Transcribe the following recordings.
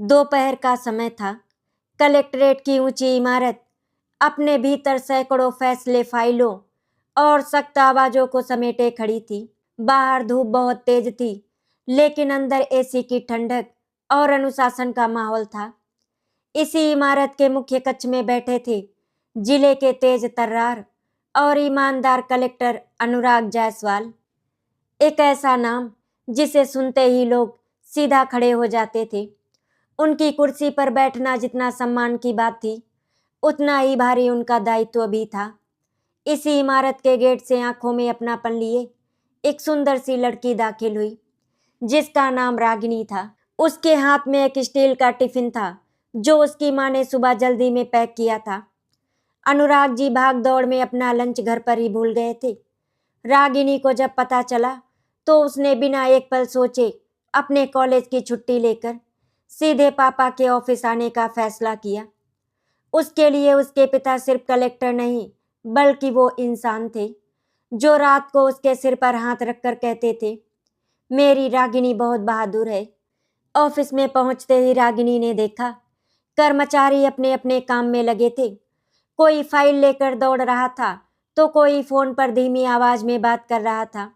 दोपहर का समय था। कलेक्ट्रेट की ऊंची इमारत अपने भीतर सैकड़ों फैसले फाइलों और सख्त आवाजों को समेटे खड़ी थी। बाहर धूप बहुत तेज थी, लेकिन अंदर एसी की ठंडक और अनुशासन का माहौल था। इसी इमारत के मुख्य कक्ष में बैठे थे जिले के तेज तर्रार और ईमानदार कलेक्टर अनुराग जायसवाल। एक ऐसा नाम जिसे सुनते ही लोग सीधा खड़े हो जाते थे। उनकी कुर्सी पर बैठना जितना सम्मान की बात थी, उतना ही भारी उनका दायित्व भी था। इसी इमारत के गेट से आंखों में अपनापन लिए एक सुंदर सी लड़की दाखिल हुई, जिसका नाम रागिनी था। उसके हाथ में एक स्टील का टिफिन था, जो उसकी माँ ने सुबह जल्दी में पैक किया था। अनुराग जी भाग दौड़ में अपना लंच घर पर ही भूल गए थे। रागिनी को जब पता चला तो उसने बिना एक पल सोचे अपने कॉलेज की छुट्टी लेकर सीधे पापा के ऑफिस आने का फैसला किया। उसके लिए उसके पिता सिर्फ कलेक्टर नहीं, बल्कि वो इंसान थे जो रात को उसके सिर पर हाथ रखकर कहते थे, मेरी रागिनी बहुत बहादुर है। ऑफिस में पहुंचते ही रागिनी ने देखा कर्मचारी अपने अपने काम में लगे थे। कोई फाइल लेकर दौड़ रहा था तो कोई फोन पर धीमी आवाज में बात कर रहा था।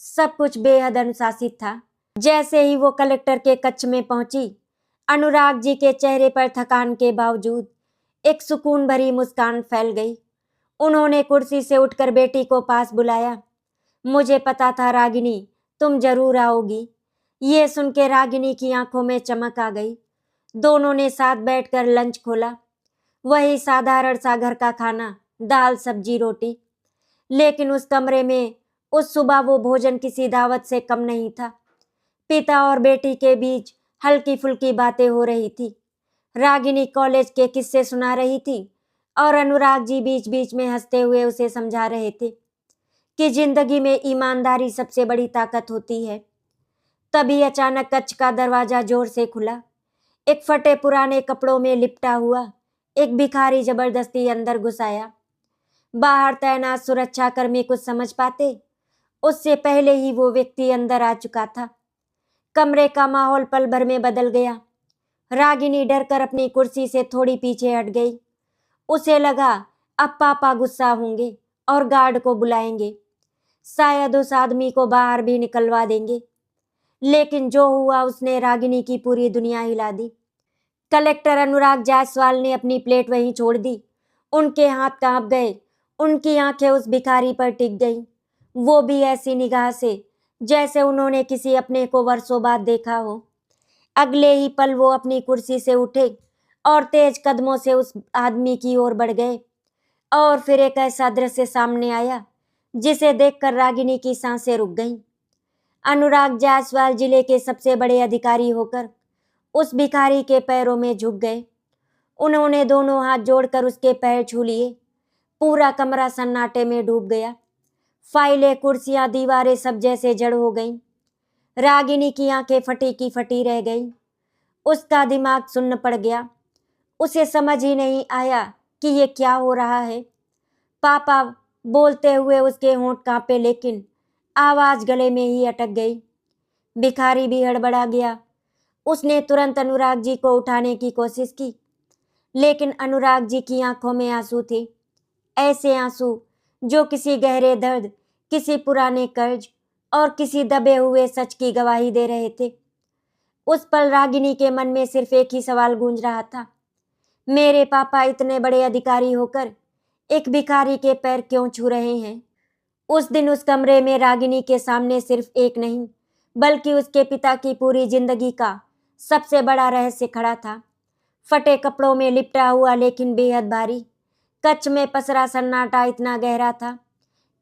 सब कुछ बेहद अनुशासित था। जैसे ही वो कलेक्टर के कक्ष में पहुंची, अनुराग जी के चेहरे पर थकान के बावजूद एक सुकून भरी मुस्कान फैल गई। उन्होंने कुर्सी से उठकर बेटी को पास बुलाया। मुझे पता था रागिनी, तुम जरूर आओगी। ये सुन के रागिनी की आंखों में चमक आ गई। दोनों ने साथ बैठकर लंच खोला। वही साधारण सा घर का खाना, दाल सब्जी रोटी। लेकिन उस कमरे में उस सुबह वो भोजन किसी दावत से कम नहीं था। पिता और बेटी के बीच हल्की फुल्की बातें हो रही थी। रागिनी कॉलेज के किस्से सुना रही थी और अनुराग जी बीच बीच में हंसते हुए उसे समझा रहे थे कि जिंदगी में ईमानदारी सबसे बड़ी ताकत होती है। तभी अचानक कक्ष का दरवाजा जोर से खुला। एक फटे पुराने कपड़ों में लिपटा हुआ एक भिखारी जबरदस्ती अंदर घुस आया। बाहर तैनात सुरक्षा कर्मी कुछ समझ पाते उससे पहले ही वो व्यक्ति अंदर आ चुका था। कमरे का माहौल पल भर में बदल गया। रागिनी डरकर अपनी कुर्सी से थोड़ी पीछे हट गई। उसे लगा अब पापा गुस्सा होंगे और गार्ड को बुलाएंगे, शायद उस आदमी को बाहर भी निकलवा देंगे। लेकिन जो हुआ उसने रागिनी की पूरी दुनिया हिला दी। कलेक्टर अनुराग जायसवाल ने अपनी प्लेट वहीं छोड़ दी। उनके हाथ कांप गए। उनकी आंखें उस भिखारी पर टिक गईं, वो भी ऐसी निगाह से जैसे उन्होंने किसी अपने को वर्षों बाद देखा हो। अगले ही पल वो अपनी कुर्सी से उठे और तेज कदमों से उस आदमी की ओर बढ़ गए। और फिर एक ऐसा दृश्य सामने आया जिसे देखकर रागिनी की सांसें रुक गईं। अनुराग जायसवाल जिले के सबसे बड़े अधिकारी होकर उस भिखारी के पैरों में झुक गए। उन्होंने दोनों हाथ जोड़कर उसके पैर छू लिए। पूरा कमरा सन्नाटे में डूब गया। फाइलें, कुर्सियां, दीवारें सब जैसे जड़ हो गईं। रागिनी की आंखें फटी की फटी रह गईं। उसका दिमाग सुन्न पड़ गया। उसे समझ ही नहीं आया कि ये क्या हो रहा है। पापा बोलते हुए उसके होंठ कांपे, लेकिन आवाज गले में ही अटक गई। भिखारी भी हड़बड़ा गया। उसने तुरंत अनुराग जी को उठाने की कोशिश की, लेकिन अनुराग जी की आंखों में आंसू थे। ऐसे आंसू जो किसी गहरे दर्द, किसी पुराने कर्ज और किसी दबे हुए सच की गवाही दे रहे थे। उस पल रागिनी के मन में सिर्फ एक ही सवाल गूंज रहा था, मेरे पापा इतने बड़े अधिकारी होकर एक भिखारी के पैर क्यों छू रहे हैं। उस दिन उस कमरे में रागिनी के सामने सिर्फ एक नहीं, बल्कि उसके पिता की पूरी जिंदगी का सबसे बड़ा रहस्य खड़ा था। फटे कपड़ों में लिपटा हुआ लेकिन बेहद भारी कच्छ में पसरा सन्नाटा इतना गहरा था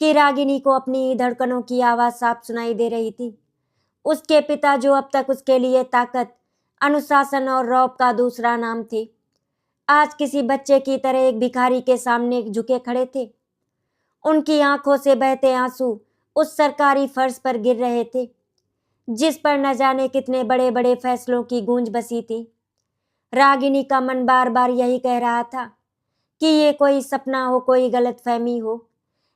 कि रागिनी को अपनी ही धड़कनों की आवाज साफ सुनाई दे रही थी। उसके पिता, जो अब तक उसके लिए ताकत, अनुशासन और रौब का दूसरा नाम थे, आज किसी बच्चे की तरह एक भिखारी के सामने झुके खड़े थे। उनकी आंखों से बहते आंसू उस सरकारी फर्श पर गिर रहे थे जिस पर न जाने कितने बड़े बड़े फैसलों की गूंज बसी थी। रागिनी का मन बार बार यही कह रहा था कि ये कोई सपना हो, कोई गलतफहमी हो,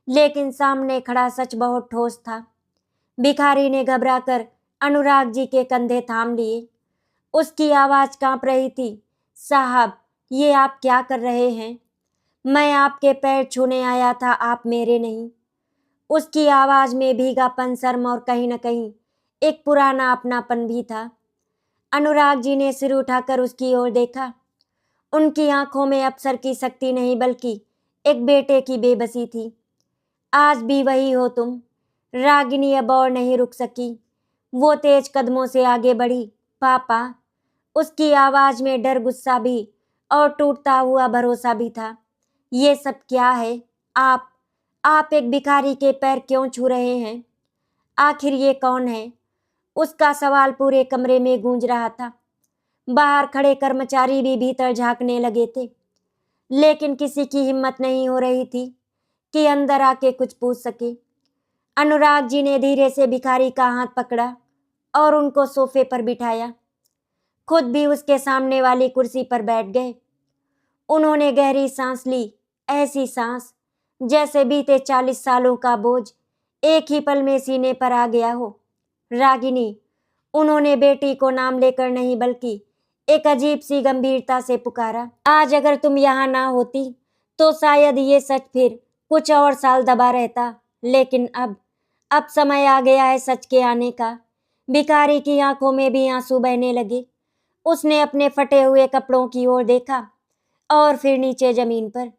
लेकिन सामने खड़ा सच बहुत ठोस था। भिखारी ने घबराकर अनुराग जी के कंधे थाम लिए उसकी आवाज कांप रही थी। साहब, ये आप क्या कर रहे हैं? मैं आपके पैर छूने आया था, आप मेरे नहीं। उसकी आवाज में भीगापन, शर्म और कहीं न कहीं एक पुराना अपनापन भी था। अनुराग जी ने सिर उठाकर उसकी ओर देखा। उनकी आंखों में अफसर की शक्ति नहीं बल्कि एक बेटे की बेबसी थी। आज भी वही हो तुम। रागिनी अब और नहीं रुक सकी। वो तेज कदमों से आगे बढ़ी। पापा। उसकी आवाज में डर, गुस्सा भी और टूटता हुआ भरोसा भी था। ये सब क्या है? आप एक भिखारी के पैर क्यों छू रहे हैं? आखिर ये कौन है? उसका सवाल पूरे कमरे में गूंज रहा था। बाहर खड़े कर्मचारी भी भीतर झांकने लगे थे, लेकिन किसी की हिम्मत नहीं हो रही थी कि अंदर आके कुछ पूछ सके। अनुराग जी ने धीरे से भिखारी का हाथ पकड़ा और उनको सोफे पर बिठाया। खुद भी उसके सामने वाली कुर्सी पर बैठ गए। उन्होंने गहरी सांस ली, ऐसी सांस जैसे बीते 40 सालों का बोझ एक ही पल में सीने पर आ गया हो। रागिनी, उन्होंने बेटी को नाम लेकर नहीं बल्कि एक अजीब सी गंभीरता से पुकारा। आज अगर तुम यहाँ ना होती तो शायद ये सच फिर कुछ और साल दबा रहता, लेकिन अब समय आ गया है सच के आने का। भिखारी की आंखों में भी आंसू बहने लगे। उसने अपने फटे हुए कपड़ों की ओर देखा और फिर नीचे जमीन पर।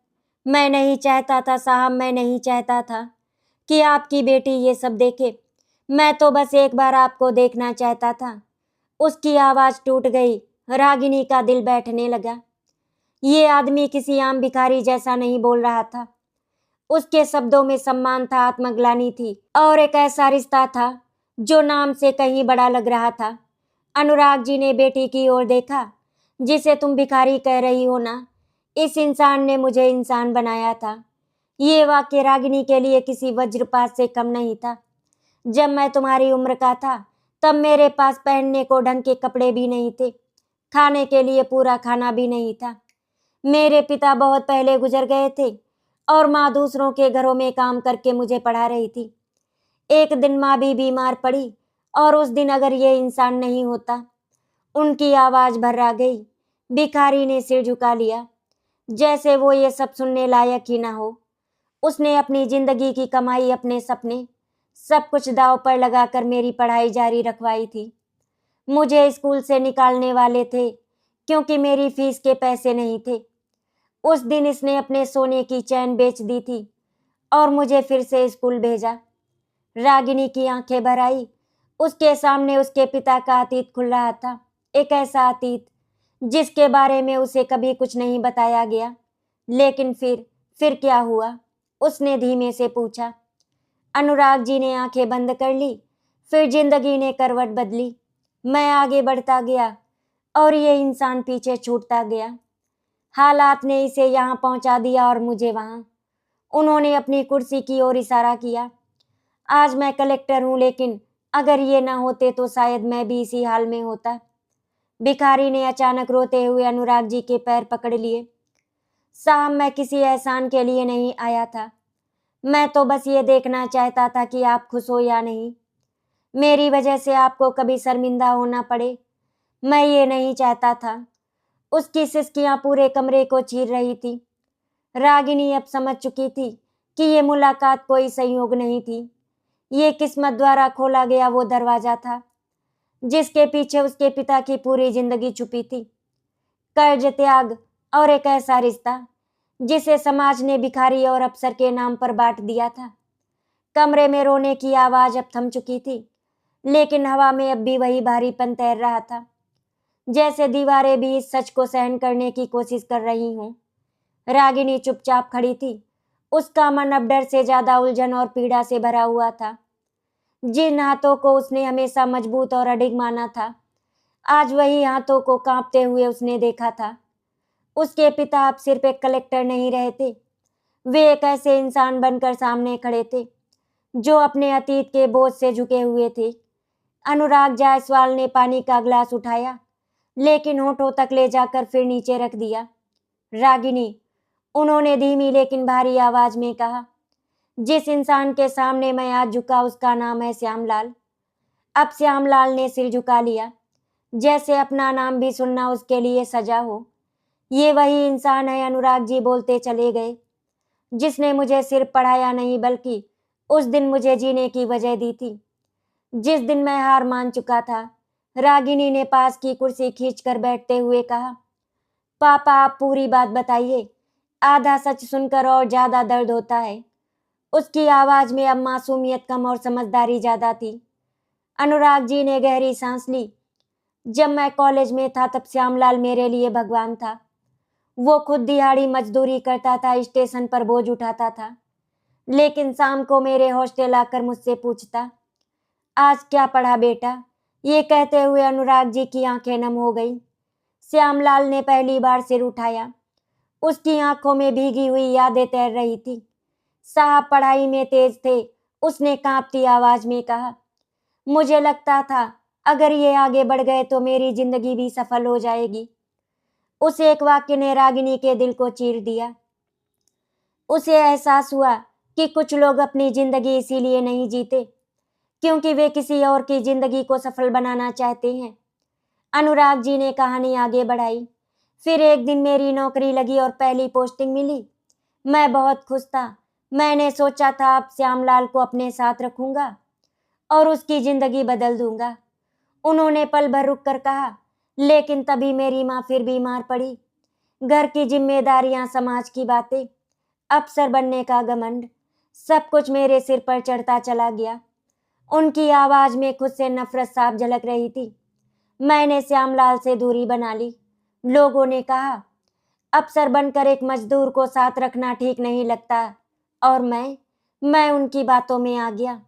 मैं नहीं चाहता था साहब, मैं नहीं चाहता था कि आपकी बेटी ये सब देखे। मैं तो बस एक बार आपको देखना चाहता था। उसकी आवाज टूट गई। रागिनी का दिल बैठने लगा। ये आदमी किसी आम भिखारी जैसा नहीं बोल रहा था। उसके शब्दों में सम्मान था, आत्मग्लानि थी और एक ऐसा रिश्ता था जो नाम से कहीं बड़ा लग रहा था। अनुराग जी ने बेटी की ओर देखा। जिसे तुम भिखारी कह रही हो ना, इस इंसान ने मुझे इंसान बनाया था। ये वाक्य रागिनी के लिए किसी वज्रपात से कम नहीं था। जब मैं तुम्हारी उम्र का था तब मेरे पास पहनने को ढंग के कपड़े भी नहीं थे, खाने के लिए पूरा खाना भी नहीं था। मेरे पिता बहुत पहले गुजर गए थे और माँ दूसरों के घरों में काम करके मुझे पढ़ा रही थी। एक दिन माँ भी बीमार पड़ी और उस दिन अगर ये इंसान नहीं होता। उनकी आवाज भर्रा गई। भिखारी ने सिर झुका लिया, जैसे वो ये सब सुनने लायक ही ना हो। उसने अपनी जिंदगी की कमाई, अपने सपने, सब कुछ दांव पर लगाकर मेरी पढ़ाई जारी रखवाई थी। मुझे स्कूल से निकालने वाले थे क्योंकि मेरी फीस के पैसे नहीं थे। उस दिन इसने अपने सोने की चैन बेच दी थी और मुझे फिर से स्कूल भेजा। रागिनी की आंखें भर आई। उसके सामने उसके पिता का अतीत खुल रहा था। एक ऐसा अतीत जिसके बारे में उसे कभी कुछ नहीं बताया गया। लेकिन फिर क्या हुआ? उसने धीमे से पूछा। अनुराग जी ने आंखें बंद कर ली। फिर जिंदगी ने करवट बदली। मैं आगे बढ़ता गया और ये इंसान पीछे छूटता गया। हालात ने इसे यहाँ पहुंचा दिया और मुझे वहां। उन्होंने अपनी कुर्सी की ओर इशारा किया। आज मैं कलेक्टर हूं, लेकिन अगर ये ना होते तो शायद मैं भी इसी हाल में होता। भिखारी ने अचानक रोते हुए अनुराग जी के पैर पकड़ लिए। साहब, मैं किसी एहसान के लिए नहीं आया था। मैं तो बस ये देखना चाहता था कि आप खुश हो या नहीं। मेरी वजह से आपको कभी शर्मिंदा होना पड़े, मैं ये नहीं चाहता था। उसकी सिसकियां पूरे कमरे को चीर रही थी। रागिनी अब समझ चुकी थी कि ये मुलाकात कोई संयोग नहीं थी। ये किस्मत द्वारा खोला गया वो दरवाजा था जिसके पीछे उसके पिता की पूरी जिंदगी छुपी थी। कर्ज, त्याग और एक ऐसा रिश्ता जिसे समाज ने भिखारी और अफसर के नाम पर बांट दिया था। कमरे में रोने की आवाज अब थम चुकी थी, लेकिन हवा में अब भी वही भारीपन तैर रहा था, जैसे दीवारें भी इस सच को सहन करने की कोशिश कर रही हों। रागिनी चुपचाप खड़ी थी। उसका मन अब डर से ज्यादा उलझन और पीड़ा से भरा हुआ था। जिन हाथों को उसने हमेशा मजबूत और अडिग माना था, आज वही हाथों को कांपते हुए उसने देखा था। उसके पिता अब सिर्फ एक कलेक्टर नहीं रहे थे, वे एक ऐसे इंसान बनकर सामने खड़े थे जो अपने अतीत के बोझ से झुके हुए थे। अनुराग जायसवाल ने पानी का गिलास उठाया, लेकिन होठों तक ले जाकर फिर नीचे रख दिया। रागिनी, उन्होंने धीमी लेकिन भारी आवाज में कहा, जिस इंसान के सामने मैं आज झुका उसका नाम है श्यामलाल। अब श्यामलाल ने सिर झुका लिया। जैसे अपना नाम भी सुनना उसके लिए सजा हो। ये वही इंसान है, अनुराग जी बोलते चले गए, जिसने मुझे सिर्फ पढ़ाया नहीं बल्कि उस दिन मुझे जीने की वजह दी थी। जिस दिन मैं हार मान चुका था। रागिनी ने पास की कुर्सी खींचकर बैठते हुए कहा, पापा आप पूरी बात बताइए। आधा सच सुनकर और ज्यादा दर्द होता है। उसकी आवाज में अब मासूमियत कम और समझदारी ज्यादा थी। अनुराग जी ने गहरी सांस ली। जब मैं कॉलेज में था तब श्यामलाल मेरे लिए भगवान था। वो खुद दिहाड़ी मजदूरी करता था, स्टेशन पर बोझ उठाता था, लेकिन शाम को मेरे हॉस्टल आकर मुझसे पूछता, आज क्या पढ़ा बेटा। ये कहते हुए अनुराग जी की आंखें नम हो गई। श्यामलाल ने पहली बार सिर उठाया। उसकी आंखों में भीगी हुई यादें तैर रही थी। साहब पढ़ाई में तेज थे, उसने कांपती आवाज में कहा। मुझे लगता था अगर ये आगे बढ़ गए तो मेरी जिंदगी भी सफल हो जाएगी। उस एक वाक्य ने रागिनी के दिल को चीर दिया। उसे एहसास हुआ कि कुछ लोग अपनी जिंदगी इसीलिए नहीं जीते क्योंकि वे किसी और की जिंदगी को सफल बनाना चाहते हैं। अनुराग जी ने कहानी आगे बढ़ाई। फिर एक दिन मेरी नौकरी लगी और पहली पोस्टिंग मिली। मैं बहुत खुश था। मैंने सोचा था अब श्यामलाल को अपने साथ रखूंगा और उसकी जिंदगी बदल दूंगा। उन्होंने पल भर रुक कर कहा, लेकिन तभी मेरी माँ फिर बीमार पड़ी। घर की जिम्मेदारियां, समाज की बातें, अफसर बनने का घमंड, सब कुछ मेरे सिर पर चढ़ता चला गया। उनकी आवाज में खुद से नफरत साफ झलक रही थी। मैंने श्यामलाल से दूरी बना ली। लोगों ने कहा, अफसर बनकर एक मजदूर को साथ रखना ठीक नहीं लगता, और मैं उनकी बातों में आ गया।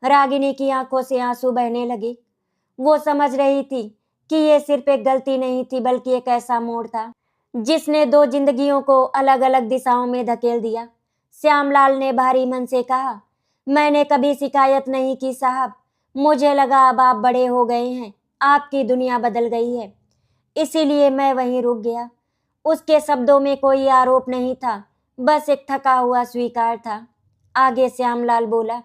रागिनी की आंखों से आंसू बहने लगे। वो समझ रही थी कि ये सिर्फ एक गलती नहीं थी बल्कि एक ऐसा मोड़ था जिसने दो जिंदगियों को अलग अलग दिशाओं में धकेल दिया। श्यामलाल ने भारी मन से कहा, मैंने कभी शिकायत नहीं की साहब। मुझे लगा अब आप बड़े हो गए हैं, आपकी दुनिया बदल गई है, इसीलिए मैं वहीं रुक गया। उसके शब्दों में कोई आरोप नहीं था, बस एक थका हुआ स्वीकार था। आगे श्यामलाल बोला,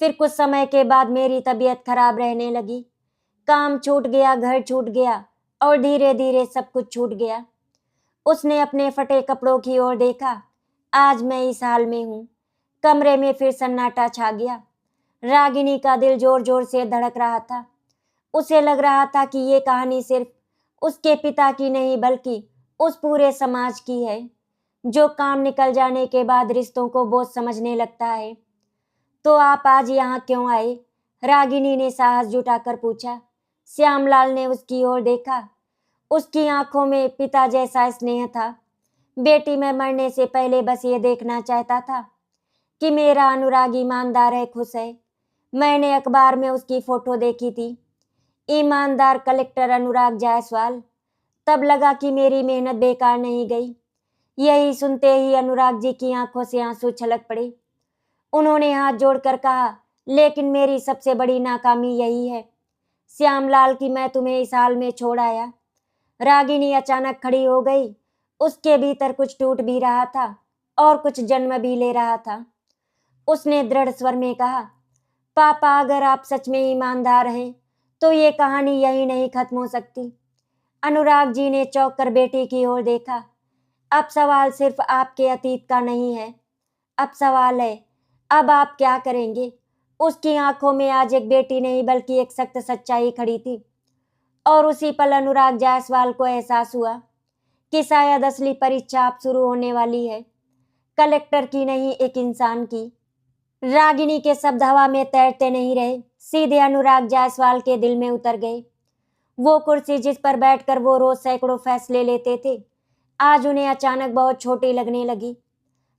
फिर कुछ समय के बाद मेरी तबीयत खराब रहने लगी। काम छूट गया, घर छूट गया और धीरे धीरे सब कुछ छूट गया। उसने अपने फटे कपड़ों की ओर देखा। आज मैं इस हाल में हूँ। कमरे में फिर सन्नाटा छा गया। रागिनी का दिल जोर जोर से धड़क रहा था। उसे लग रहा था कि ये कहानी सिर्फ उसके पिता की नहीं बल्कि उस पूरे समाज की है जो काम निकल जाने के बाद रिश्तों को बोझ समझने लगता है। तो आप आज यहाँ क्यों आए? रागिनी ने साहस जुटाकर पूछा। श्यामलाल ने उसकी ओर देखा। उसकी आंखों में पिता जैसा स्नेह था। बेटी, मैं मरने से पहले बस ये देखना चाहता था कि मेरा अनुराग ईमानदार है, खुश है। मैंने अखबार में उसकी फोटो देखी थी, ईमानदार कलेक्टर अनुराग जायसवाल। तब लगा कि मेरी मेहनत बेकार नहीं गई। यही सुनते ही अनुराग जी की आंखों से आंसू छलक पड़े। उन्होंने हाथ जोड़कर कहा, लेकिन मेरी सबसे बड़ी नाकामी यही है श्यामलाल कि मैं तुम्हें इस हाल में छोड़ आया। रागिनी अचानक खड़ी हो गई। उसके भीतर कुछ टूट भी रहा था और कुछ जन्म भी ले रहा था। उसने दृढ़ स्वर में कहा, पापा अगर आप सच में ईमानदार हैं तो ये कहानी यही नहीं खत्म हो सकती। अनुराग जी ने चौंक कर बेटी की ओर देखा। अब सवाल सिर्फ आपके अतीत का नहीं है, अब सवाल है अब आप क्या करेंगे। उसकी आंखों में आज एक बेटी नहीं बल्कि एक सख्त सच्चाई खड़ी थी। और उसी पल अनुराग जायसवाल को एहसास हुआ कि शायद असली परीक्षा अब शुरू होने वाली है, कलेक्टर की नहीं, एक इंसान की। रागिनी के शब्द हवा में तैरते नहीं रहे, सीधे अनुराग जायसवाल के दिल में उतर गए। वो कुर्सी जिस पर बैठकर वो रोज सैकड़ों फैसले लेते थे, आज उन्हें अचानक बहुत छोटी लगने लगी।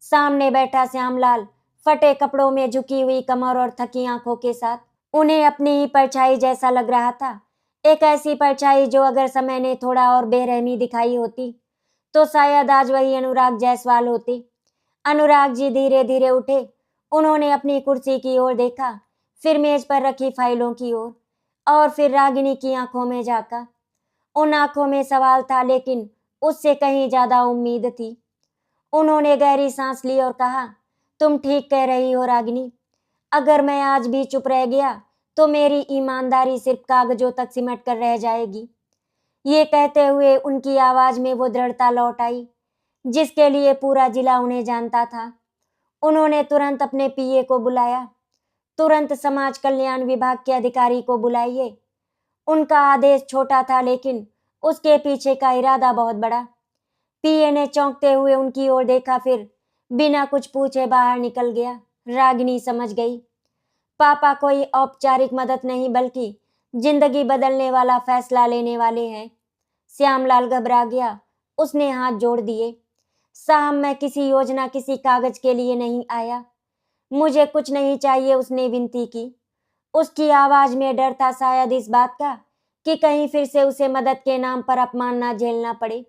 सामने बैठा श्यामलाल, फटे कपड़ों में, झुकी हुई कमर और थकी आंखों के साथ, उन्हें अपनी ही परछाई जैसा लग रहा था। एक ऐसी परछाई जो अगर समय ने थोड़ा और बेरहमी दिखाई होती तो शायद आज वही अनुराग जायसवाल होते। अनुराग जी धीरे धीरे उठे। उन्होंने अपनी कुर्सी की ओर देखा, फिर मेज पर रखी फाइलों की ओर, और फिर रागिनी की आंखों में झांका। उन आंखों में सवाल था, लेकिन उससे कहीं ज्यादा उम्मीद थी। उन्होंने गहरी सांस ली और कहा, तुम ठीक कह रही हो रागिनी। अगर मैं आज भी चुप रह गया तो मेरी ईमानदारी सिर्फ कागजों तक सिमट कर रह जाएगी। ये कहते हुए उनकी आवाज में वो दृढ़ता लौट आई जिसके लिए पूरा जिला उन्हें जानता था। उन्होंने तुरंत अपने पीए को बुलाया। तुरंत समाज कल्याण विभाग के अधिकारी को बुलाइए। उनका आदेश छोटा था लेकिन उसके पीछे का इरादा बहुत बड़ा। पीए ने चौंकते हुए उनकी ओर देखा, फिर बिना कुछ पूछे बाहर निकल गया। रागिनी समझ गई, पापा कोई औपचारिक मदद नहीं बल्कि जिंदगी बदलने वाला फैसला लेने वाले हैं। श्यामलाल घबरा गया। उसने हाथ जोड़ दिए। साहब, मैं किसी योजना, किसी कागज के लिए नहीं आया। मुझे कुछ नहीं चाहिए, उसने विनती की। उसकी आवाज में डर था, शायद इस बात का कि कहीं फिर से उसे मदद के नाम पर अपमान ना झेलना पड़े।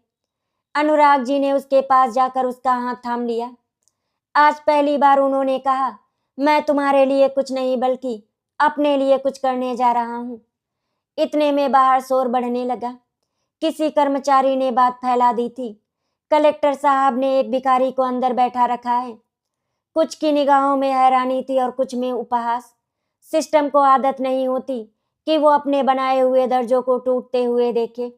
अनुराग जी ने उसके पास जाकर उसका हाथ थाम लिया। आज पहली बार उन्होंने कहा, मैं तुम्हारे लिए कुछ नहीं बल्कि अपने लिए कुछ करने जा रहा हूँ। इतने में बाहर शोर बढ़ने लगा। किसी कर्मचारी ने बात फैला दी थी, कलेक्टर साहब ने एक भिखारी को अंदर बैठा रखा है। कुछ की निगाहों में हैरानी थी और कुछ में उपहास। सिस्टम को आदत नहीं होती कि वो अपने बनाए हुए दर्जों को टूटते हुए देखे।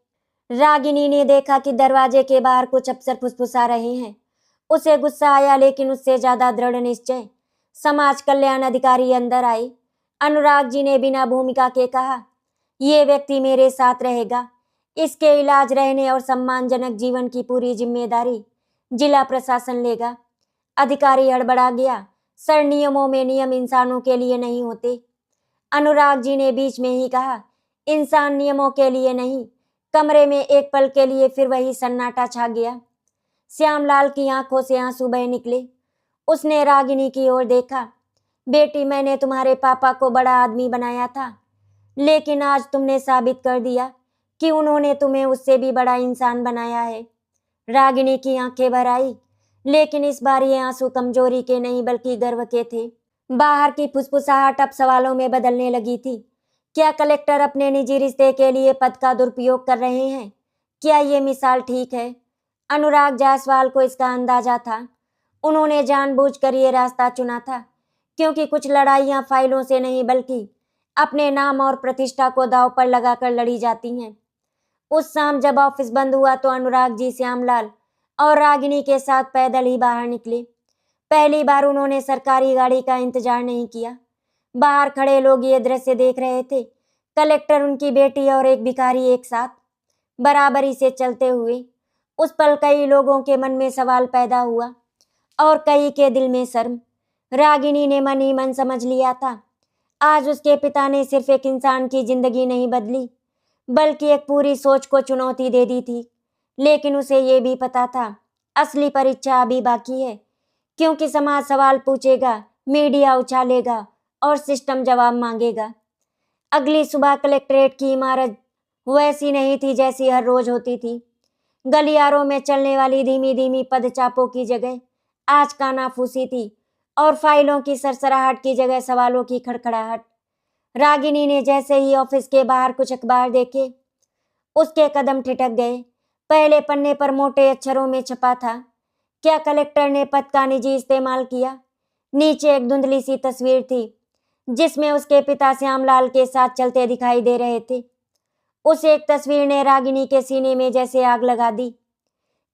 रागिनी ने देखा कि दरवाजे के बाहर कुछ अफसर फुसफुसा रहे हैं। उसे गुस्सा आया लेकिन उससे ज्यादा दृढ़ निश्चय। समाज कल्याण अधिकारी अंदर आए। अनुराग जी ने बिना भूमिका के कहा, ये व्यक्ति मेरे साथ रहेगा। इसके इलाज, रहने और सम्मानजनक जीवन की पूरी जिम्मेदारी जिला प्रशासन लेगा। अधिकारी हड़बड़ा गया। सर, नियमों में नियम इंसानों के लिए नहीं होते। अनुराग जी ने बीच में ही कहा, इंसान नियमों के लिए नहीं। कमरे में एक पल के लिए फिर वही सन्नाटा छा गया। श्यामलाल की आंखों से आंसू बह निकले। उसने रागिनी की ओर देखा। बेटी, मैंने तुम्हारे पापा को बड़ा आदमी बनाया था, लेकिन आज तुमने साबित कर दिया कि उन्होंने तुम्हें उससे भी बड़ा इंसान बनाया है। रागिनी की आंखें भर आई, लेकिन इस बार ये आंसू कमजोरी के नहीं बल्कि गर्व के थे। बाहर की फुसफुसाहट अब सवालों में बदलने लगी थी। क्या कलेक्टर अपने निजी रिश्ते के लिए पद का दुरुपयोग कर रहे हैं? क्या ये मिसाल ठीक है? अनुराग जायसवाल को इसका अंदाजा था। उन्होंने जानबूझकर ये रास्ता चुना था क्योंकि कुछ लड़ाइयां फाइलों से नहीं बल्कि अपने नाम और प्रतिष्ठा को दांव पर लगाकर लड़ी जाती हैं। उस शाम जब ऑफिस बंद हुआ तो अनुराग जी श्यामलाल और रागिनी के साथ पैदल ही बाहर निकले। पहली बार उन्होंने सरकारी गाड़ी का इंतजार नहीं किया। बाहर खड़े लोग ये दृश्य देख रहे थे। कलेक्टर, उनकी बेटी और एक भिखारी एक साथ बराबरी से चलते हुए। उस पल कई लोगों के मन में सवाल पैदा हुआ और कई के दिल में शर्म। रागिनी ने मन ही मन समझ लिया था, आज उसके पिता ने सिर्फ एक इंसान की जिंदगी नहीं बदली बल्कि एक पूरी सोच को चुनौती दे दी थी। लेकिन उसे ये भी पता था, असली परीक्षा अभी बाकी है, क्योंकि समाज सवाल पूछेगा, मीडिया उछालेगा और सिस्टम जवाब मांगेगा। अगली सुबह कलेक्ट्रेट की इमारत वैसी नहीं थी जैसी हर रोज होती थी। गलियारों में चलने वाली धीमी धीमी पदचापों की जगह आज कानाफूसी थी और फाइलों की सरसराहट की जगह सवालों की खड़खड़ाहट। रागिनी ने जैसे ही ऑफिस के बाहर कुछ अखबार देखे, उसके कदम ठिठक गए। पहले पन्ने पर मोटे अक्षरों में छपा था, क्या कलेक्टर ने पद का निजी इस्तेमाल किया। नीचे एक धुंधली सी तस्वीर थी जिसमें उसके पिता श्यामलाल के साथ चलते दिखाई दे रहे थे। उस एक तस्वीर ने रागिनी के सीने में जैसे आग लगा दी।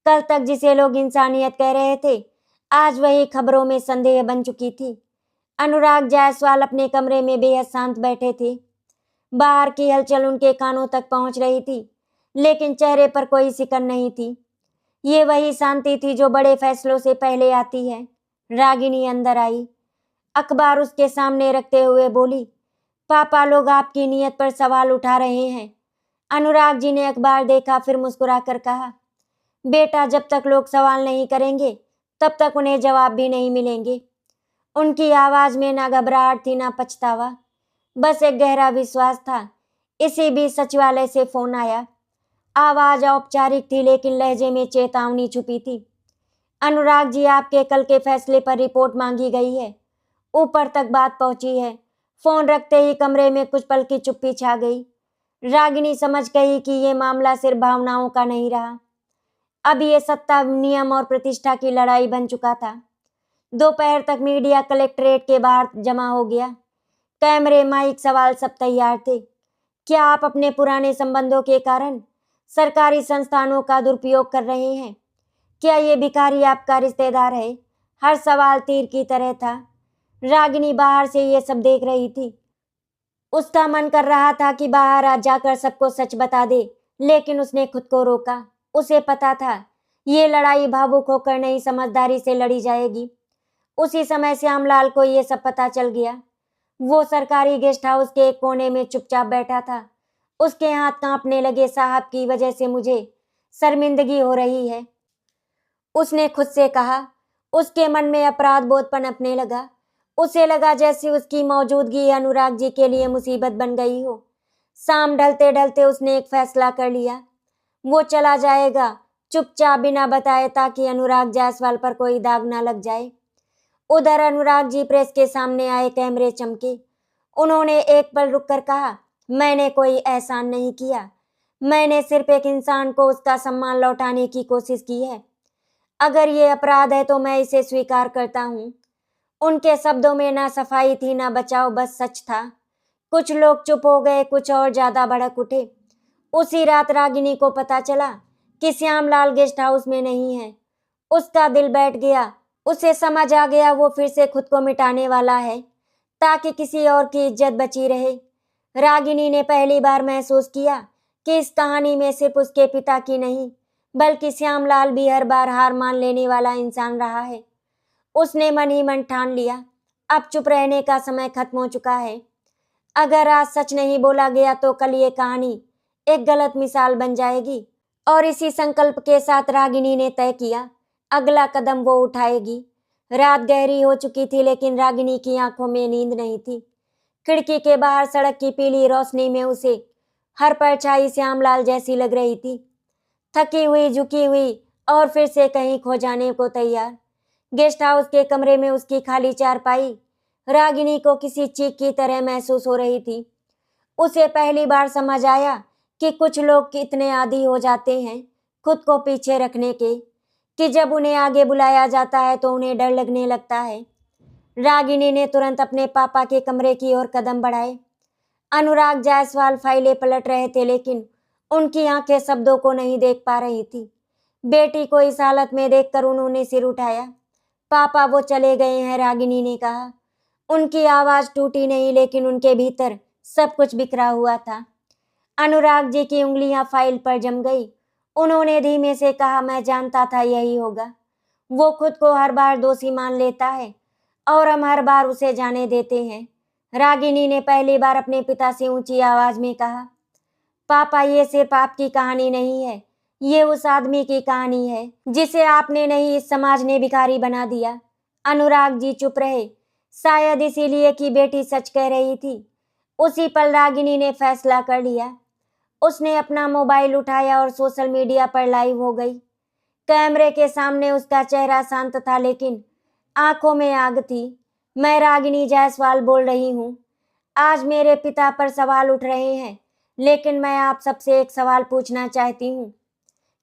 कल तक जिसे लोग इंसानियत कह रहे थे, आज वही खबरों में संदेह बन चुकी थी। अनुराग जायसवाल अपने कमरे में बेहद शांत बैठे थे। बाहर की हलचल उनके कानों तक पहुंच रही थी, लेकिन चेहरे पर कोई सिकन नहीं थी। ये वही शांति थी जो बड़े फैसलों से पहले आती है। रागिनी अंदर आई। अखबार उसके सामने रखते हुए बोली, पापा, लोग आपकी नीयत पर सवाल उठा रहे हैं। अनुराग जी ने अखबार देखा, फिर मुस्कुराकर कहा, बेटा, जब तक लोग सवाल नहीं करेंगे तब तक उन्हें जवाब भी नहीं मिलेंगे। उनकी आवाज में ना घबराहट थी ना पछतावा, बस एक गहरा विश्वास था। इसी बीच सचिवालय से फोन आया। आवाज औपचारिक थी लेकिन लहजे में चेतावनी छुपी थी। अनुराग जी, आपके कल के फैसले पर रिपोर्ट मांगी गई है। ऊपर तक बात पहुंची है। फोन रखते ही कमरे में कुछ पल की चुप्पी छा गई। रागिनी समझ गई कि ये मामला सिर्फ भावनाओं का नहीं रहा, अब ये सत्ता, नियम और प्रतिष्ठा की लड़ाई बन चुका था। दोपहर तक मीडिया कलेक्ट्रेट के बाहर जमा हो गया। कैमरे, माइक, सवाल सब तैयार थे। क्या आप अपने पुराने संबंधों के कारण सरकारी संस्थानों का दुरुपयोग कर रहे हैं? क्या ये भिखारी आपका रिश्तेदार है? हर सवाल तीर की तरह था। रागिनी बाहर से ये सब देख रही थी। उसका मन कर रहा था कि बाहर आ जाकर सबको सच बता दे, लेकिन उसने खुद को रोका। उसे पता था ये लड़ाई भावुक होकर नहीं, समझदारी से लड़ी जाएगी। उसी समय श्यामलाल को ये सब पता चल गया। वो सरकारी गेस्ट हाउस के एक कोने में चुपचाप बैठा था। उसके हाथ कांपने लगे। साहब की वजह से मुझे शर्मिंदगी हो रही है, उसने खुद से कहा। उसके मन में अपराध बोध पनपने लगा। उसे लगा जैसे उसकी मौजूदगी अनुराग जी के लिए मुसीबत बन गई हो। शाम ढलते ढलते उसने एक फैसला कर लिया। वो चला जाएगा चुपचाप, बिना बताए, ताकि अनुराग जायसवाल पर कोई दाग ना लग जाए। उधर अनुराग जी प्रेस के सामने आए। कैमरे चमके। उन्होंने एक पल रुककर कहा, मैंने कोई एहसान नहीं किया। मैंने सिर्फ एक इंसान को उसका सम्मान लौटाने की कोशिश की है। अगर ये अपराध है तो मैं इसे स्वीकार करता हूँ। उनके शब्दों में ना सफाई थी ना बचाव, बस सच था। कुछ लोग चुप हो गए, कुछ और ज्यादा भड़क उठे। उसी रात रागिनी को पता चला कि श्यामलाल गेस्ट हाउस में नहीं है। उसका दिल बैठ गया। उसे समझ आ गया वो फिर से खुद को मिटाने वाला है ताकि किसी और की इज्जत बची रहे। रागिनी ने पहली बार महसूस किया कि इस कहानी में सिर्फ उसके पिता की नहीं, बल्कि श्यामलाल भी हर बार हार मान लेने वाला इंसान रहा है। उसने मन ही मन ठान लिया, अब चुप रहने का समय खत्म हो चुका है। अगर आज सच नहीं बोला गया तो कल ये कहानी एक गलत मिसाल बन जाएगी। और इसी संकल्प के साथ रागिनी ने तय किया, अगला कदम वो उठाएगी। रात गहरी हो चुकी थी, लेकिन रागिनी की आंखों में नींद नहीं थी। खिड़की के बाहर सड़क की पीली रोशनी में उसे हर परछाई श्यामलाल जैसी लग रही थी। थकी हुई, झुकी हुई और फिर से कहीं खो जाने को तैयार। गेस्ट हाउस के कमरे में उसकी खाली चारपाई रागिनी को किसी चीख की तरह महसूस हो रही थी। उसे पहली बार समझ आया कि कुछ लोग कितने आदी हो जाते हैं खुद को पीछे रखने के, कि जब उन्हें आगे बुलाया जाता है तो उन्हें डर लगने लगता है। रागिनी ने तुरंत अपने पापा के कमरे की ओर कदम बढ़ाए। अनुराग जायसवाल फाइलें पलट रहे थे, लेकिन उनकी आंखें शब्दों को नहीं देख पा रही थी। बेटी को इस हालत में देखकर उन्होंने सिर उठाया। पापा, वो चले गए हैं, रागिनी ने कहा। उनकी आवाज टूटी नहीं, लेकिन उनके भीतर सब कुछ बिखरा हुआ था। अनुराग जी की उंगलियां फाइल पर जम गई। उन्होंने धीमे से कहा, मैं जानता था यही होगा। वो खुद को हर बार दोषी मान लेता है और हम हर बार उसे जाने देते हैं। रागिनी ने पहली बार अपने पिता से ऊंची आवाज में कहा, पापा, ये सिर्फ आपकी कहानी नहीं है, ये उस आदमी की कहानी है जिसे आपने नहीं, इस समाज ने भिखारी बना दिया। अनुराग जी चुप रहे, शायद इसीलिए कि बेटी सच कह रही थी। उसी पल रागिनी ने फैसला कर लिया। उसने अपना मोबाइल उठाया और सोशल मीडिया पर लाइव हो गई। कैमरे के सामने उसका चेहरा शांत था, लेकिन आंखों में आग थी। मैं रागिनी जायसवाल बोल रही हूँ। आज मेरे पिता पर सवाल उठ रहे हैं, लेकिन मैं आप सबसे एक सवाल पूछना चाहती हूँ।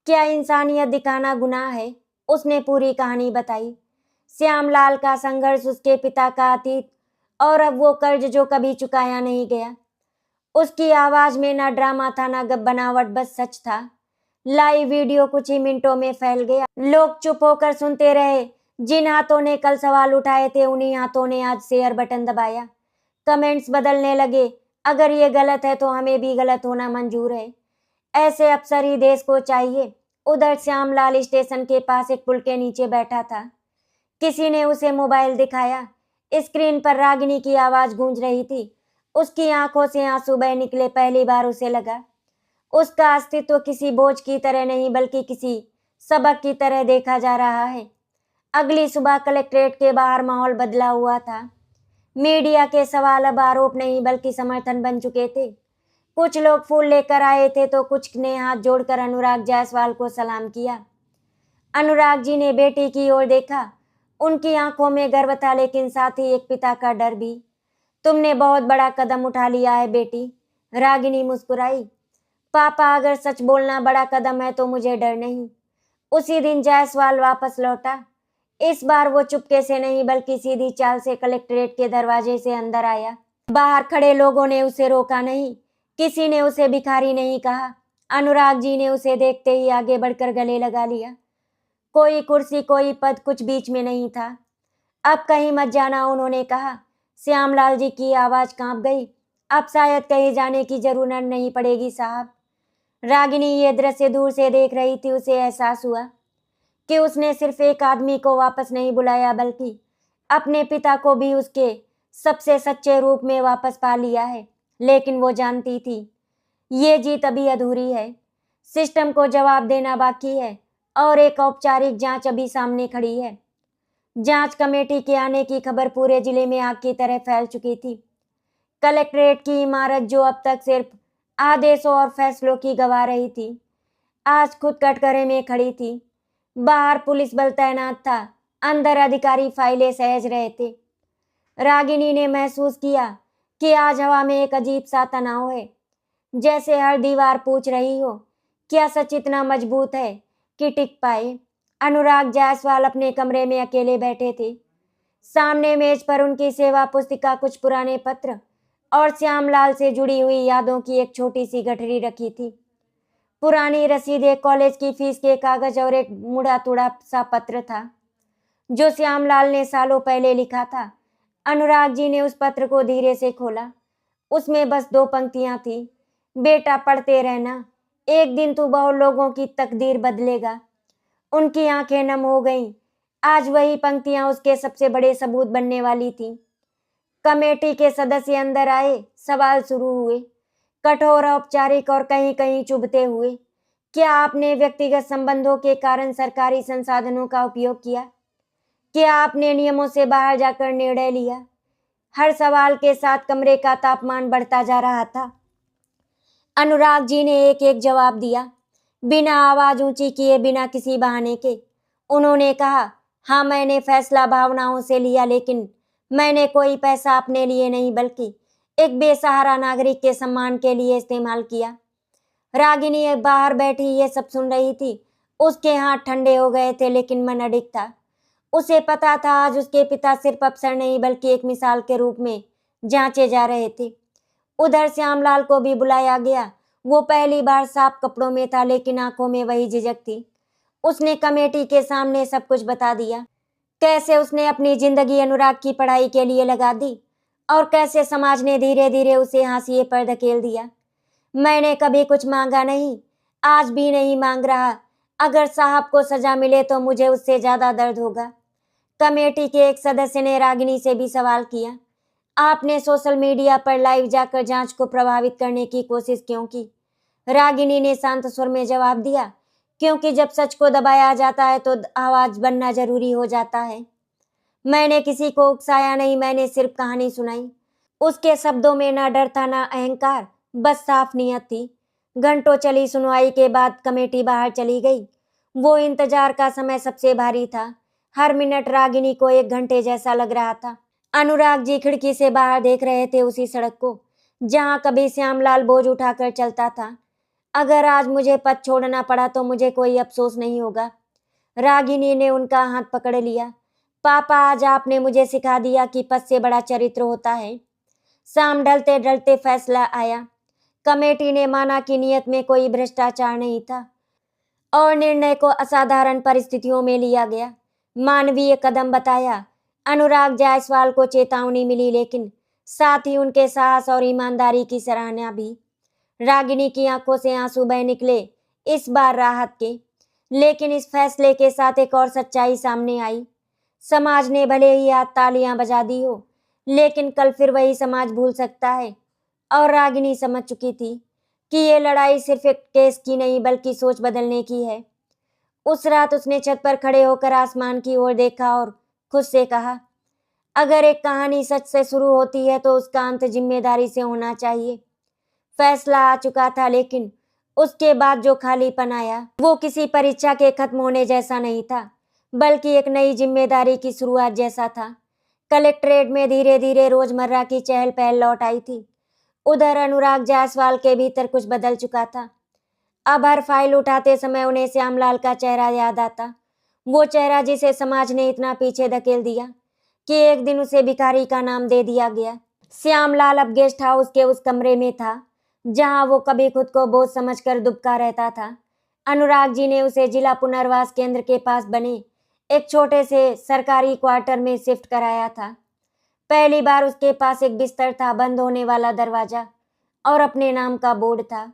क्या इंसानियत दिखाना गुनाह है? उसने पूरी कहानी बताई। श्यामलाल का संघर्ष, उसके पिता का अतीत और अब वो कर्ज जो कभी चुकाया नहीं गया। उसकी आवाज में ना ड्रामा था ना बनावट, बस सच था। लाइव वीडियो कुछ ही मिनटों में फैल गया। लोग चुप होकर सुनते रहे। जिन हाथों ने कल सवाल उठाए थे उन्हीं हाथों ने आज शेयर बटन दबाया। कमेंट्स बदलने लगे, अगर ये गलत है तो हमें भी गलत होना मंजूर है। ऐसे अफसर ही देश को चाहिए। उधर श्यामलाल स्टेशन के पास एक पुल के नीचे बैठा था। किसी ने उसे मोबाइल दिखाया। स्क्रीन पर रागिनी की आवाज गूंज रही थी। उसकी आंखों से आंसू बह निकले। पहली बार उसे लगा उसका अस्तित्व किसी बोझ की तरह नहीं, बल्कि किसी सबक की तरह देखा जा रहा है। अगली सुबह कलेक्ट्रेट के बाहर माहौल बदला हुआ था। मीडिया के सवाल अब आरोप नहीं बल्कि समर्थन बन चुके थे। कुछ लोग फूल लेकर आए थे तो कुछ ने हाथ जोड़कर अनुराग जायसवाल को सलाम किया। अनुराग जी ने बेटी की ओर देखा। उनकी आंखों में गर्व था, लेकिन साथ ही एक पिता का डर भी। तुमने बहुत बड़ा कदम उठा लिया है बेटी, रागिनी मुस्कुराई। पापा, अगर सच बोलना बड़ा कदम है तो मुझे डर नहीं। उसी दिन जायसवाल वापस लौटा। इस बार वो चुपके से नहीं बल्कि सीधी चाल से कलेक्ट्रेट के दरवाजे से अंदर आया। बाहर खड़े लोगों ने उसे रोका नहीं, किसी ने उसे भिखारी नहीं कहा। अनुराग जी ने उसे देखते ही आगे बढ़कर गले लगा लिया। कोई कुर्सी, कोई पद, कुछ बीच में नहीं था। अब कहीं मत जाना, उन्होंने कहा। श्यामलाल जी की आवाज कांप गई। अब शायद कहीं जाने की जरूरत नहीं पड़ेगी साहब। रागिनी ये दृश्य दूर से देख रही थी। उसे एहसास हुआ कि उसने सिर्फ एक आदमी को वापस नहीं बुलाया, बल्कि अपने पिता को भी उसके सबसे सच्चे रूप में वापस पा लिया है। लेकिन वो जानती थी ये जीत अभी अधूरी है। सिस्टम को जवाब देना बाकी है और एक औपचारिक जांच अभी सामने खड़ी है। जांच कमेटी के आने की खबर पूरे जिले में आग की तरह फैल चुकी थी। कलेक्ट्रेट की इमारत, जो अब तक सिर्फ आदेशों और फैसलों की गवाह रही थी, आज खुद कटघरे में खड़ी थी। बाहर पुलिस बल तैनात था, अंदर अधिकारी फाइलें सहेज रहे थे। रागिनी ने महसूस किया कि आज हवा में एक अजीब सा तनाव है, जैसे हर दीवार पूछ रही हो, क्या सच इतना मजबूत है कि टिक पाए। अनुराग जायसवाल अपने कमरे में अकेले बैठे थे। सामने मेज पर उनकी सेवा पुस्तिका, कुछ पुराने पत्र और श्यामलाल से जुड़ी हुई यादों की एक छोटी सी गठरी रखी थी। पुरानी रसीद, एक कॉलेज की फीस के कागज और एक मुड़ा तुड़ा सा पत्र था जो श्यामलाल ने सालों पहले लिखा था। अनुराग जी ने उस पत्र को धीरे से खोला। उसमें बस 2 पंक्तियां थी। बेटा, पढ़ते रहना, एक दिन तू बहुत लोगों की तकदीर बदलेगा। उनकी आंखें नम हो गईं। आज वही पंक्तियां उसके सबसे बड़े सबूत बनने वाली थीं। कमेटी के सदस्य अंदर आए। सवाल शुरू हुए, कठोर, औपचारिक और कहीं कहीं चुभते हुए। क्या आपने व्यक्तिगत संबंधों के कारण सरकारी संसाधनों का उपयोग किया? क्या आपने नियमों से बाहर जाकर निर्णय लिया? हर सवाल के साथ कमरे का तापमान बढ़ता जा रहा था। अनुराग जी ने एक एक जवाब दिया, बिना आवाज ऊंची किए, बिना किसी बहाने के। उन्होंने कहा, हाँ, मैंने फैसला भावनाओं से लिया, लेकिन मैंने कोई पैसा अपने लिए नहीं, बल्कि एक बेसहारा नागरिक के सम्मान के लिए इस्तेमाल किया। रागिनी बाहर बैठी ये सब सुन रही थी। उसके हाथ ठंडे हो गए थे, लेकिन मन अडिग था। उसे पता था आज उसके पिता सिर्फ अफसर नहीं, बल्कि एक मिसाल के रूप में जांचे जा रहे थे। उधर श्यामलाल को भी बुलाया गया। वो पहली बार साफ कपड़ों में था, लेकिन आंखों में वही झिझक थी। उसने कमेटी के सामने सब कुछ बता दिया। कैसे उसने अपनी जिंदगी अनुराग की पढ़ाई के लिए लगा दी और कैसे समाज ने धीरे धीरे उसे हाशिए पर धकेल दिया। मैंने कभी कुछ मांगा नहीं, आज भी नहीं मांग रहा। अगर साहब को सजा मिले तो मुझे उससे ज्यादा दर्द होगा। कमेटी के एक सदस्य ने रागिनी से भी सवाल किया, आपने सोशल मीडिया पर लाइव जाकर जांच को प्रभावित करने की कोशिश क्यों की? रागिनी ने शांत स्वर में जवाब दिया, क्योंकि जब सच को दबाया जाता है तो आवाज बनना जरूरी हो जाता है। मैंने किसी को उकसाया नहीं, मैंने सिर्फ कहानी सुनाई। उसके शब्दों में ना डर था, ना अहंकार, बस साफ नियत थी। घंटों चली सुनवाई के बाद कमेटी बाहर चली गई। वो इंतजार का समय सबसे भारी था। हर मिनट रागिनी को 1 घंटे जैसा लग रहा था। अनुराग जी खिड़की से बाहर देख रहे थे, उसी सड़क को जहां कभी श्यामलाल बोझ उठाकर चलता था। अगर आज मुझे पद छोड़ना पड़ा तो मुझे कोई अफसोस नहीं होगा। रागिनी ने उनका हाथ पकड़ लिया। पापा, आज आपने मुझे सिखा दिया कि पद से बड़ा चरित्र होता है। शाम ढलते ढलते फैसला आया। कमेटी ने माना कि नियत में कोई भ्रष्टाचार नहीं था और निर्णय को असाधारण परिस्थितियों में लिया गया। मानवीय कदम बताया। अनुराग जायसवाल को चेतावनी मिली, लेकिन साथ ही उनके साहस और ईमानदारी की सराहना भी। रागिनी की आंखों से आंसू बह निकले, इस बार राहत के। लेकिन इस फैसले के साथ एक और सच्चाई सामने आई। समाज ने भले ही आज तालियां बजा दी हो, लेकिन कल फिर वही समाज भूल सकता है। और रागिनी समझ चुकी थी कि ये लड़ाई सिर्फ एक केस की नहीं, बल्कि सोच बदलने की है। उस रात उसने छत पर खड़े होकर आसमान की ओर देखा और खुद से कहा, अगर एक कहानी सच से शुरू होती है तो उसका अंत जिम्मेदारी से होना चाहिए। फैसला आ चुका था, लेकिन उसके बाद जो खालीपन आया वो किसी परीक्षा के खत्म होने जैसा नहीं था, बल्कि एक नई जिम्मेदारी की शुरुआत जैसा था। कलेक्ट्रेट में धीरे धीरे रोजमर्रा की चहल पहल लौट आई थी। उधर अनुराग जायसवाल के भीतर कुछ बदल चुका था। अब हर फाइल उठाते समय उन्हें श्यामलाल का चेहरा याद आता। वो चेहरा जिसे समाज ने इतना पीछे धकेल दिया कि एक दिन उसे भिखारी का नाम दे दिया गया। श्यामलाल अब गेस्ट हाउस के उस कमरे में था जहां वो कभी खुद को बोझ समझकर दुबका रहता था। अनुराग जी ने उसे जिला पुनर्वास केंद्र के पास बने एक छोटे से सरकारी क्वार्टर में शिफ्ट कराया था। पहली बार उसके पास एक बिस्तर था, बंद होने वाला दरवाजा और अपने नाम का बोर्ड था।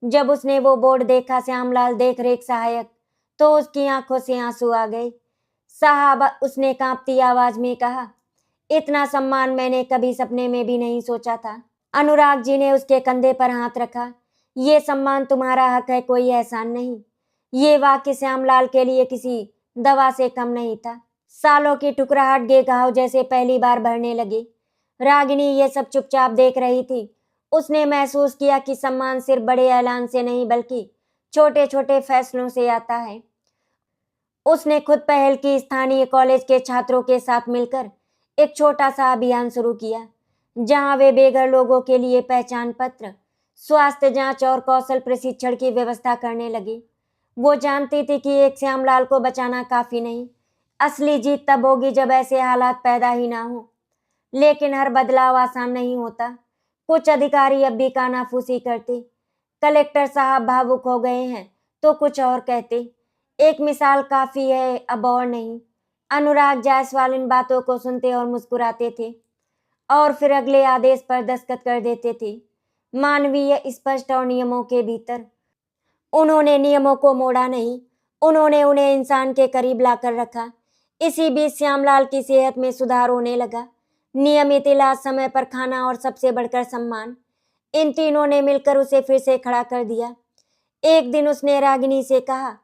जब उसने वो बोर्ड देखा, श्यामलाल देख रेख सहायक, तो उसकी आंखों से आंसू आ गए। साहब, उसने कांपती आवाज में कहा, इतना सम्मान मैंने कभी सपने में भी नहीं सोचा था। अनुराग जी ने उसके कंधे पर हाथ रखा। ये सम्मान तुम्हारा हक है, कोई एहसान नहीं। ये वाक्य श्यामलाल के लिए किसी दवा से कम नहीं था। सालों की टुकराहट के घाव जैसे पहली बार भरने लगे। रागिनी ये सब चुपचाप देख रही थी। उसने महसूस किया कि सम्मान सिर्फ बड़े ऐलान से नहीं बल्कि छोटे छोटे फैसलों से आता है। उसने खुद पहल की, स्थानीय कॉलेज के छात्रों के साथ मिलकर एक छोटा सा अभियान शुरू किया जहां वे बेघर लोगों के लिए पहचान पत्र, स्वास्थ्य जांच और कौशल प्रशिक्षण की व्यवस्था करने लगी। वो जानती थी कि एक श्यामलाल को बचाना काफी नहीं, असली जीत तब होगी जब ऐसे हालात पैदा ही ना हो। लेकिन हर बदलाव आसान नहीं होता। कुछ अधिकारी अब भी कानाफूसी करते, कलेक्टर साहब भावुक हो गए हैं तो कुछ और कहते, एक मिसाल काफी है, अब और नहीं। अनुराग जायसवाल इन बातों को सुनते और मुस्कुराते थे और फिर अगले आदेश पर दस्तखत कर देते थे, मानवीय, स्पष्ट और नियमों के भीतर। उन्होंने नियमों को मोड़ा नहीं, उन्होंने उन्हें इंसान के करीब लाकर रखा। इसी बीच श्यामलाल की सेहत में सुधार होने लगा। नियमित इलाज, समय पर खाना और सबसे बढ़कर सम्मान, इन तीनों ने मिलकर उसे फिर से खड़ा कर दिया। एक दिन उसने रागिनी से कहा,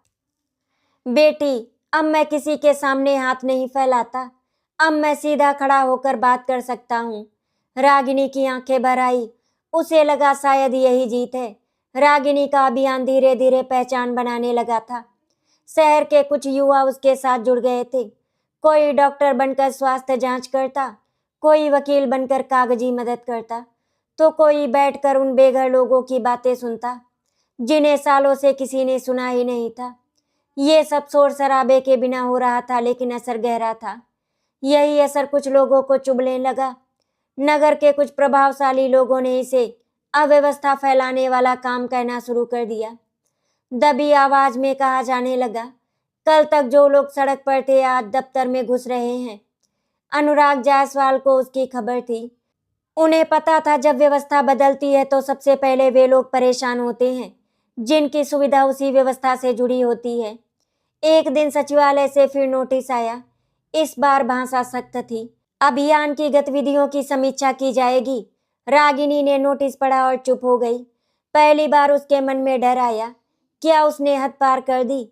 बेटी, अब मैं किसी के सामने हाथ नहीं फैलाता, अब मैं सीधा खड़ा होकर बात कर सकता हूँ। रागिनी की आंखें भर आई। उसे लगा शायद यही जीत है। रागिनी का अभियान धीरे धीरे पहचान बनाने लगा था। शहर के कुछ युवा उसके साथ जुड़ गए थे। कोई डॉक्टर बनकर स्वास्थ्य जांच करता, कोई वकील बनकर कागजी मदद करता, तो कोई बैठकर उन बेघर लोगों की बातें सुनता जिन्हें सालों से किसी ने सुना ही नहीं था। ये सब शोर शराबे के बिना हो रहा था, लेकिन असर गहरा था। यही असर कुछ लोगों को चुभने लगा। नगर के कुछ प्रभावशाली लोगों ने इसे अव्यवस्था फैलाने वाला काम कहना शुरू कर दिया। दबी आवाज में कहा जाने लगा, कल तक जो लोग सड़क पर थे आज दफ्तर में घुस रहे हैं। अनुराग जायसवाल को उसकी खबर थी। उन्हें पता था जब व्यवस्था बदलती है तो सबसे पहले वे लोग परेशान होते हैं जिनकी सुविधा उसी व्यवस्था से जुड़ी होती है। एक दिन सचिवालय से फिर नोटिस आया। इस बार भाषा सख्त थी। अभियान की गतिविधियों की समीक्षा की जाएगी। रागिनी ने नोटिस पढ़ा और चुप हो गई। पहली बार उसके मन में डर आया। क्या उसने हद पार कर दी?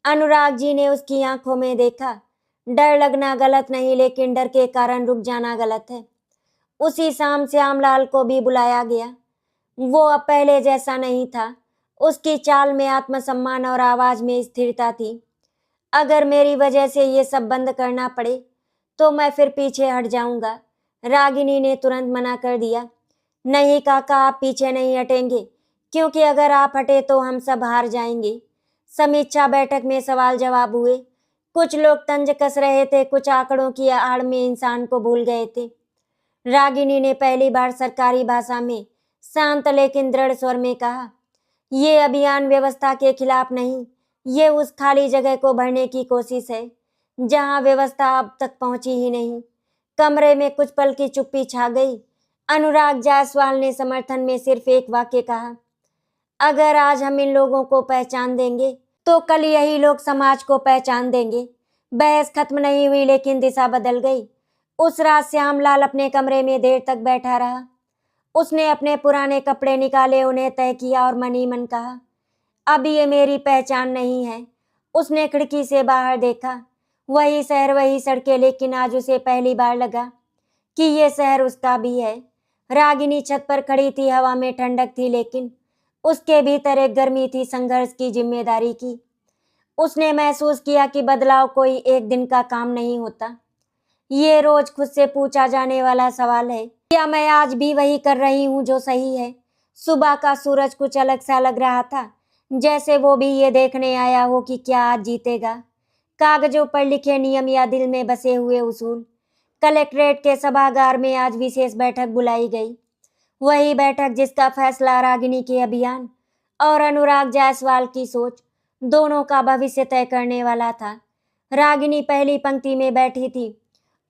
अनुराग जी ने उसकी आंखों में देखा। डर लगना गलत नहीं, लेकिन डर के कारण रुक जाना गलत है। उसी शाम श्यामलाल को भी बुलाया गया। वो अब पहले जैसा नहीं था। उसकी चाल में आत्मसम्मान और आवाज में स्थिरता थी। अगर मेरी वजह से ये सब बंद करना पड़े तो मैं फिर पीछे हट जाऊंगा। रागिनी ने तुरंत मना कर दिया। नहीं काका, आप पीछे नहीं हटेंगे, क्योंकि अगर आप हटे तो हम सब हार जाएंगे। समीक्षा बैठक में सवाल जवाब हुए। कुछ लोग तंज कस रहे थे, कुछ आंकड़ों की आड़ में इंसान को भूल गए थे। रागिनी ने पहली बार सरकारी भाषा में शांत लेकिन दृढ़ स्वर में कहा, ये अभियान व्यवस्था के खिलाफ नहीं, ये उस खाली जगह को भरने की कोशिश है जहां व्यवस्था अब तक पहुंची ही नहीं। कमरे में कुछ पल की चुप्पी छा गई। अनुराग जायसवाल ने समर्थन में सिर्फ एक वाक्य कहा, अगर आज हम इन लोगों को पहचान देंगे तो कल यही लोग समाज को पहचान देंगे। बहस खत्म नहीं हुई, लेकिन दिशा बदल गई। उस रात श्यामलाल अपने कमरे में देर तक बैठा रहा। उसने अपने पुराने कपड़े निकाले, उन्हें तय किया और मन ही मन कहा, अब ये मेरी पहचान नहीं है। उसने खिड़की से बाहर देखा। वही शहर, वही सड़कें, लेकिन आज उसे पहली बार लगा कि ये शहर उसका भी है। रागिनी छत पर खड़ी थी, हवा में ठंडक थी, लेकिन उसके भीतर एक गर्मी थी, संघर्ष की, जिम्मेदारी की। उसने महसूस किया कि बदलाव कोई एक दिन का काम नहीं होता। ये रोज खुद से पूछा जाने वाला सवाल है, क्या मैं आज भी वही कर रही हूँ जो सही है? सुबह का सूरज कुछ अलग सा लग रहा था, जैसे वो भी ये देखने आया हो कि क्या आज जीतेगा। कागजों पर लिखे नियम या दिल में बसे हुए उसूल। कलेक्ट्रेट के सभागार में आज विशेष बैठक बुलाई गई। वही बैठक जिसका फैसला रागिनी के अभियान और अनुराग जायसवाल की सोच दोनों का भविष्य तय करने वाला था। रागिनी पहली पंक्ति में बैठी थी।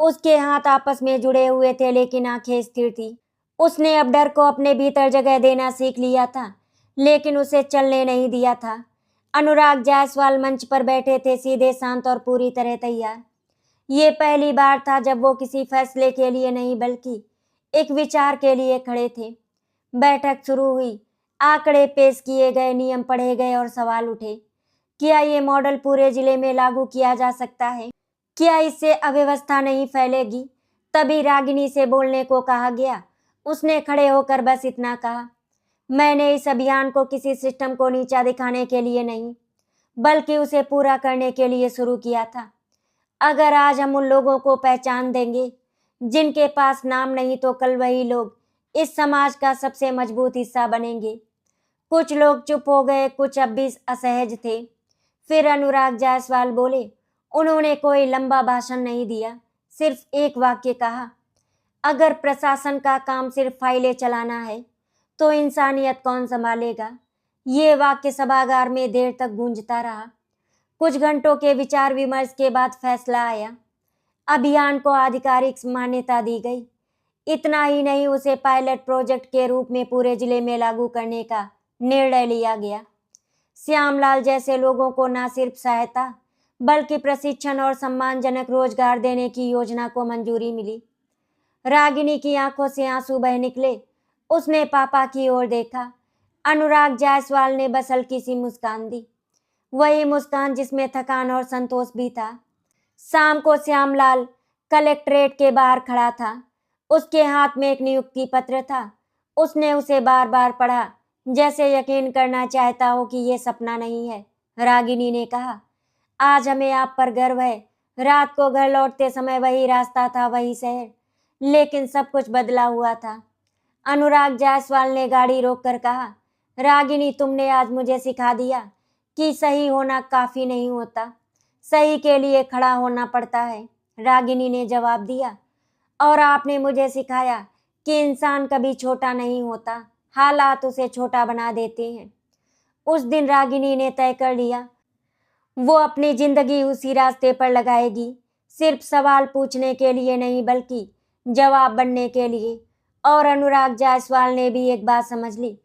उसके हाथ आपस में जुड़े हुए थे लेकिन आंखें स्थिर थी। उसने अब डर को अपने भीतर जगह देना सीख लिया था, लेकिन उसे चलने नहीं दिया था। अनुराग जायसवाल मंच पर बैठे थे, सीधे, शांत और पूरी तरह तैयार। ये पहली बार था जब वो किसी फैसले के लिए नहीं बल्कि एक विचार के लिए खड़े थे। बैठक शुरू हुई। आंकड़े पेश किए गए, नियम पढ़े गए और सवाल उठे। क्या ये मॉडल पूरे जिले में लागू किया जा सकता है? क्या इससे अव्यवस्था नहीं फैलेगी? तभी रागिनी से बोलने को कहा गया। उसने खड़े होकर बस इतना कहा, मैंने इस अभियान को किसी सिस्टम को नीचा दिखाने के लिए नहीं, बल्कि उसे पूरा करने के लिए शुरू किया था। अगर आज हम उन लोगों को पहचान देंगे जिनके पास नाम नहीं, तो कल वही लोग इस समाज का सबसे मजबूत हिस्सा बनेंगे। कुछ लोग चुप हो गए, कुछ अब भी असहज थे। फिर अनुराग जायसवाल बोले। उन्होंने कोई लंबा भाषण नहीं दिया, सिर्फ एक वाक्य कहा, अगर प्रशासन का काम सिर्फ फाइलें चलाना है तो इंसानियत कौन संभालेगा? ये वाक्य सभागार में देर तक गूंजता रहा। कुछ घंटों के विचार विमर्श के बाद फैसला आया। अभियान को आधिकारिक मान्यता दी गई। इतना ही नहीं, उसे पायलट प्रोजेक्ट के रूप में पूरे जिले में लागू करने का निर्णय लिया गया। श्यामलाल जैसे लोगों को न सिर्फ सहायता बल्कि प्रशिक्षण और सम्मानजनक रोजगार देने की योजना को मंजूरी मिली। रागिनी की आंखों से आंसू बह निकले। उसने पापा की ओर देखा। अनुराग जायसवाल ने बस हल्की सी मुस्कान दी, वही मुस्कान जिसमें थकान और संतोष भी था। शाम को श्यामलाल कलेक्ट्रेट के बाहर खड़ा था। उसके हाथ में एक नियुक्ति पत्र था। उसने उसे बार बार पढ़ा, जैसे यकीन करना चाहता हो कि ये सपना नहीं है। रागिनी ने कहा, आज हमें आप पर गर्व है। रात को घर लौटते समय वही रास्ता था, वही शहर, लेकिन सब कुछ बदला हुआ था। अनुराग जायसवाल ने गाड़ी रोककर कहा, रागिनी, तुमने आज मुझे सिखा दिया कि सही होना काफी नहीं होता, सही के लिए खड़ा होना पड़ता है। रागिनी ने जवाब दिया, और आपने मुझे सिखाया कि इंसान कभी छोटा नहीं होता, हालात उसे छोटा बना देते हैं। उस दिन रागिनी ने तय कर लिया, वो अपनी जिंदगी उसी रास्ते पर लगाएगी, सिर्फ सवाल पूछने के लिए नहीं बल्कि जवाब बनने के लिए। और अनुराग जायसवाल ने भी एक बात समझ ली,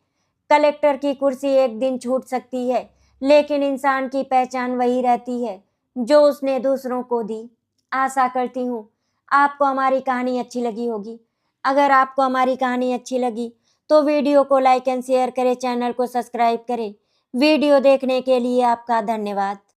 कलेक्टर की कुर्सी एक दिन छूट सकती है, लेकिन इंसान की पहचान वही रहती है जो उसने दूसरों को दी। आशा करती हूँ आपको हमारी कहानी अच्छी लगी होगी। अगर आपको हमारी कहानी अच्छी लगी तो वीडियो को लाइक एंड शेयर करें, चैनल को सब्सक्राइब करें। वीडियो देखने के लिए आपका धन्यवाद।